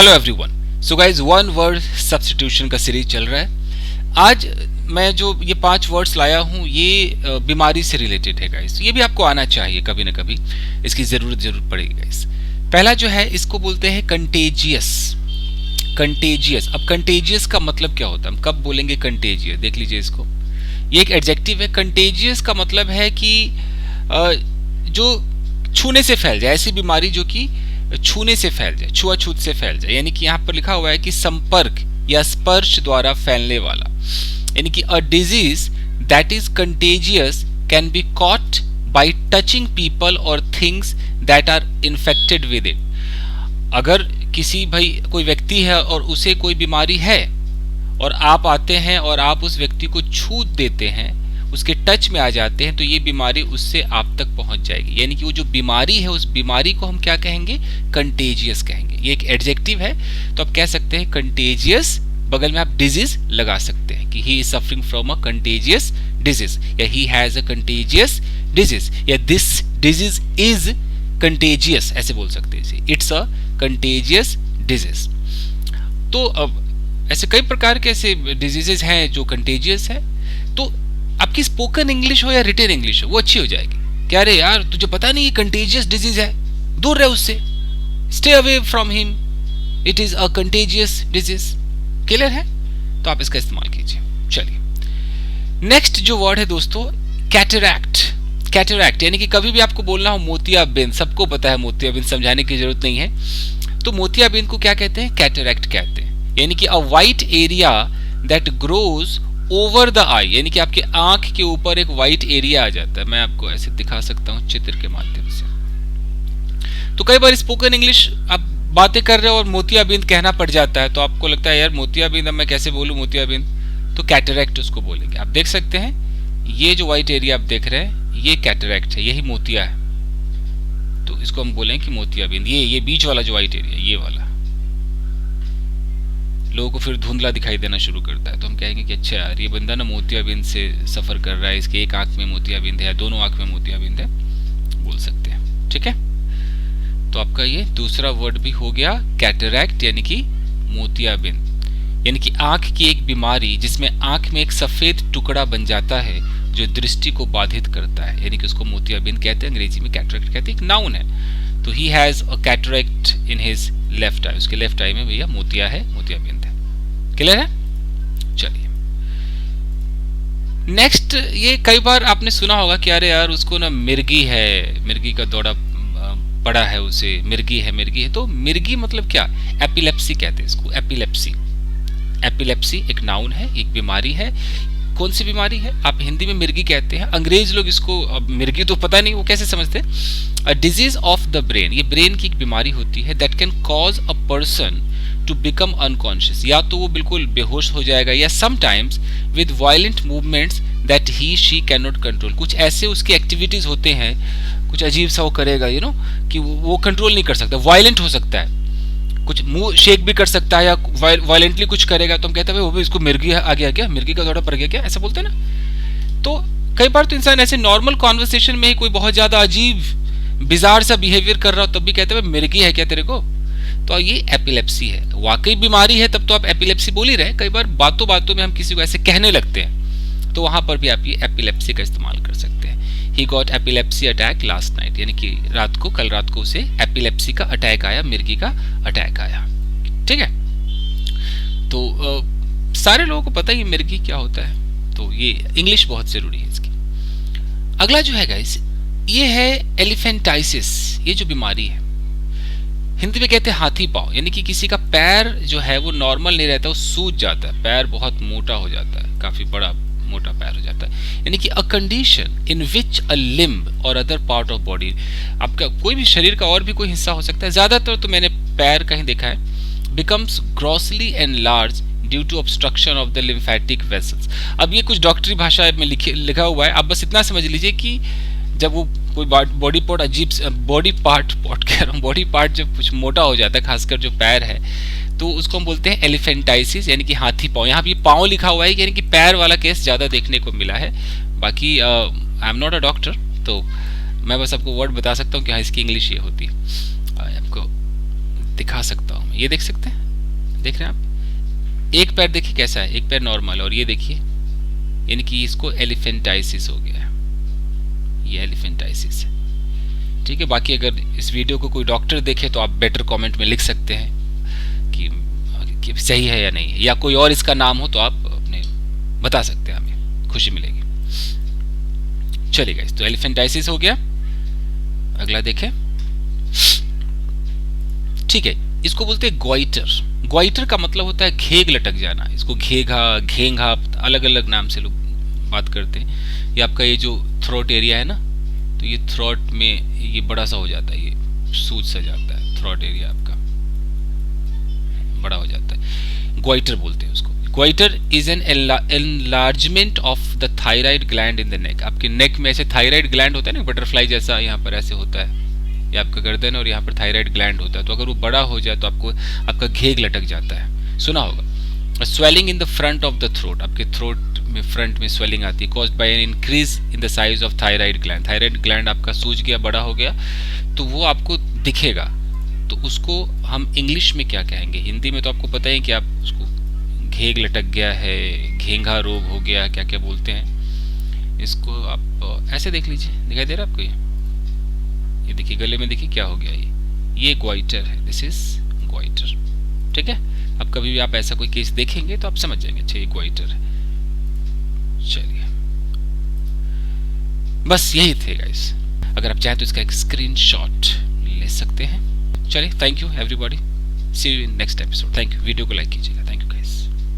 Hello everyone. So guys one word substitution का series चल रहा है। आज मैं जो ये 5 वर्ड्स लाया हूँ ये बीमारी से रिलेटेड है गाइस। ये भी आपको आना चाहिए, कभी ना कभी इसकी जरूरत जरूर पड़ेगी गाइस। पहला जो है इसको बोलते हैं कंटेजियस। कंटेजियस, अब कंटेजियस का मतलब क्या होता है, हम कब बोलेंगे कंटेजियस, देख लीजिए इसको। ये एक एडजेक्टिव है। कंटेजियस का मतलब है कि जो छूने से फैल जाए, ऐसी बीमारी जो कि छूने से फैल जाए, छुआछूत से फैल जाए। यानी कि यहाँ पर लिखा हुआ है कि संपर्क या स्पर्श द्वारा फैलने वाला, यानी कि a disease that is contagious can be caught by touching people और things that are infected with it. अगर किसी कोई व्यक्ति है और उसे कोई बीमारी है और आप आते हैं और आप उस व्यक्ति को छू देते हैं, उसके टच में आ जाते हैं, तो ये बीमारी उससे आप तक पहुंच जाएगी। यानी कि वो जो बीमारी है उस बीमारी को हम क्या कहेंगे, कंटेजियस कहेंगे। ये एक एडजेक्टिव है, तो आप कह सकते हैं कंटेजियस, बगल में आप डिजीज लगा सकते हैं कि he is suffering from a contagious disease, या he has a contagious disease, या दिस डिजीज इज कंटेजियस, ऐसे बोल सकते हैं इसे, इट्स अ कंटेजियस डिजीज। तो अब ऐसे कई प्रकार के ऐसे डिजीजेस हैं जो कंटेजियस है। तो आपकी स्पोकन इंग्लिश हो या रिटन इंग्लिश हो, वो अच्छी हो जाएगी। क्या रे यार, तुझे पता नहीं ये कंटेजियस डिजीज है, दूर रहे उससे, stay away from him, it is a contagious disease. Clear है? तो आप इसका इस्तेमाल कीजिए। चलिए नेक्स्ट जो वर्ड है दोस्तों, कैटरैक्ट। कैटरैक्ट यानी कि कभी भी आपको बोलना हो मोतियाबिंद, सबको पता है मोतियाबिंद, समझाने की जरूरत नहीं है। तो मोतियाबिंद को क्या कहते हैं, कैटरैक्ट कहते हैं। यानी कि a white area that grows over the eye, यानी कि आपके आंख के ऊपर एक वाइट एरिया आ जाता है। मैं आपको ऐसे दिखा सकता हूं चित्र के माध्यम से। तो कई बार स्पोकन इंग्लिश आप बातें कर रहे हो और मोतियाबिंद कहना पड़ जाता है, तो आपको लगता है यार मोतियाबिंद, अब मैं कैसे बोलूं मोतियाबिंद, तो कैटरैक्ट उसको बोलेंगे। आप देख सकते हैं ये जो व्हाइट एरिया आप देख रहे हैं ये कैटरैक्ट है, यही मोतिया है, तो इसको हम बोलेंगे कि मोतियाबिंद। ये बीच वाला जो व्हाइट एरिया, ये वाला लोगों को फिर धुंधला दिखाई देना शुरू करता है, तो हम कहेंगे कि अच्छा यार ये बंदा ना मोतियाबिंद से सफर कर रहा है, इसके एक आंख में मोतियाबिंद है या दोनों आंख में मोतियाबिंद है, बोल सकते हैं। ठीक है, तो आपका ये दूसरा वर्ड भी हो गया कैटरैक्ट, यानी कि मोतियाबिंद, यानी कि आंख की एक बीमारी जिसमें आंख में एक सफेद टुकड़ा बन जाता है जो दृष्टि को बाधित करता है, यानी कि उसको मोतियाबिंद कहते हैं। अंग्रेजी में कैटरैक्ट कहते हैं, एक नाउन है। तो he has a cataract in his left eye, उसके लेफ्ट आई में भैया मोतिया है, मोतियाबिंद है। क्लियर है? चलिए नेक्स्ट, ये कई बार आपने सुना होगा कि अरे यार उसको ना मिर्गी है, मिर्गी का दौरा पड़ा है, उसे मिर्गी है, मिर्गी है। तो मिर्गी मतलब क्या, एपिलेप्सी कहते हैं इसको, एपिलेप्सी। एपिलेप्सी एक नाउन है, एक बीमारी है। कौन सी बीमारी है, आप हिंदी में मिर्गी कहते हैं, अंग्रेज लोग इसको, अब मिर्गी तो पता नहीं वो कैसे समझते हैं। A disease of the brain, ये ब्रेन की एक बीमारी होती है, that can cause a person to become unconscious, या तो वो बिल्कुल बेहोश हो जाएगा, या sometimes with violent movements that he she can not control, कुछ ऐसे उसकी एक्टिविटीज होते हैं, कुछ अजीब सा वो करेगा, कि वो कंट्रोल नहीं कर सकता, वायलेंट हो सकता है, कुछ मुंह शेक भी कर सकता है या वायलेंटली कुछ करेगा, तो हम कहते हैं वो भी इसको मिर्गी आ गया क्या, मिर्गी का दौरा पड़ गया क्या, ऐसा बोलते हैं ना। तो कई बार तो इंसान ऐसे नॉर्मल कॉन्वर्सेशन में ही कोई बहुत ज्यादा अजीब बिजार सा बिहेवियर कर रहा हो तब भी कहते हैं मिर्गी है क्या तेरे को, तो ये एपिलेप्सी है। वाकई बीमारी है तब तो आप एपिलेप्सी बोल ही रहे। कई बार बातों बातों में हम किसी को ऐसे कहने लगते हैं, तो वहां पर भी आप ये एपिलेप्सी का इस्तेमाल कर सकते हैं। He got epilepsy attack last night, यानी कि कल रात को उसे एपिलेप्सी का अटैक आया, मिर्गी का अटैक आया। ठीक है, तो सारे लोगों को पता ही मिर्गी क्या होता है, तो ये इंग्लिश बहुत जरूरी है इसकी। अगला जो है गाइस, ये है एलिफेंटाइसिस। ये जो बीमारी है हिंदी में कहते हैं हाथी पांव, यानी कि किसी का पैर जो है वो नॉर्मल नहीं रहता, वो सूज जाता है, पैर बहुत मोटा हो जाता है, काफी बड़ा मोटा पैर हो जाता है। यानी कि a condition in which a limb और अदर पार्ट ऑफ बॉडी, आपका कोई भी शरीर का और भी कोई हिस्सा हो सकता है, ज्यादातर तो मैंने पैर का ही देखा है, becomes grossly and large due to obstruction of the lymphatic vessels. अब ये कुछ डॉक्टरी भाषा में लिखा हुआ है, आप बस इतना समझ लीजिए कि जब वो कोई बॉडी पार्ट अजीब, बॉडी पार्ट जब कुछ मोटा हो जाता है, खासकर जो पैर है, तो उसको हम बोलते हैं एलिफेंटाइसिस, यानी कि हाथी पांव। यहाँ भी पांव लिखा हुआ है, यानी कि पैर वाला केस ज्यादा देखने को मिला है। बाकी I am not a doctor, तो मैं बस आपको वर्ड बता सकता हूँ कि हाँ इसकी इंग्लिश ये होती है। आपको दिखा सकता हूँ में, ये देख सकते हैं, देख रहे हैं आप, एक पैर देखिए कैसा है, एक पैर नॉर्मल है, और ये देखिए यानी कि इसको एलिफेंटाइसिस हो गया है, ये एलिफेंटाइसिस है। ठीक है, बाकी अगर इस वीडियो को कोई डॉक्टर देखे तो आप बेटर कमेंट में लिख सकते हैं कि सही है या नहीं है, या कोई और इसका नाम हो तो आप अपने बता सकते हैं, हमें खुशी मिलेगी। चलिए गाइस, तो एलिफेंटाइसिस हो गया। अगला देखें। ठीक है, इसको बोलते हैं ग्वाइटर। ग्वाइटर का मतलब होता है घेग लटक जाना, इसको घेघा, घेंघा, अलग अलग नाम से लोग बात करते हैं। ये आपका ये जो थ्रोट एरिया है ना, तो ये थ्रोट में ये बड़ा सा हो जाता है, ये सूज सा जाता है, थ्रोट एरिया आपका बड़ा हो जाता है, ग्वाइटर बोलते हैं उसको। Goitre is an enlargement of the thyroid gland in the neck. आपके नेक में ऐसे थायराइड ग्लैंड होता है ना, बटरफ्लाई जैसा, यहाँ पर ऐसे होता है, ये आपका गर्दन और यहाँ पर थायराइड ग्लैंड होता है, तो अगर वो बड़ा हो जाए तो आपको आपका घेग लटक जाता है, सुना होगा। Swelling in the front of the throat, आपके थ्रोट में फ्रंट में स्वेलिंग आती है, caused by an increase in the size of thyroid gland. Thyroid gland आपका सूज गया, बड़ा हो गया, तो वो आपको दिखेगा। तो उसको हम इंग्लिश में क्या कहेंगे, हिंदी में तो आपको पता है कि आप उसको घेग लटक गया है, घेंघा रोग हो गया, क्या क्या बोलते हैं इसको। आप ऐसे देख लीजिए, दिखाई दे रहा है आपको, ये देखिए गले में, देखिए क्या हो गया, ये ग्वाइटर है, दिस इज ग्वाइटर। ठीक है, अब कभी भी आप ऐसा कोई केस देखेंगे तो आप समझ जाएंगे, अच्छा ये ग्वाइटर है। चलिए, बस यही थे गाइस, अगर आप चाहें तो इसका एक स्क्रीनशॉट ले सकते हैं। चलिए, thank you everybody, see you in next episode. Thank you, video को लाइक कीजिएगा, थैंक यू।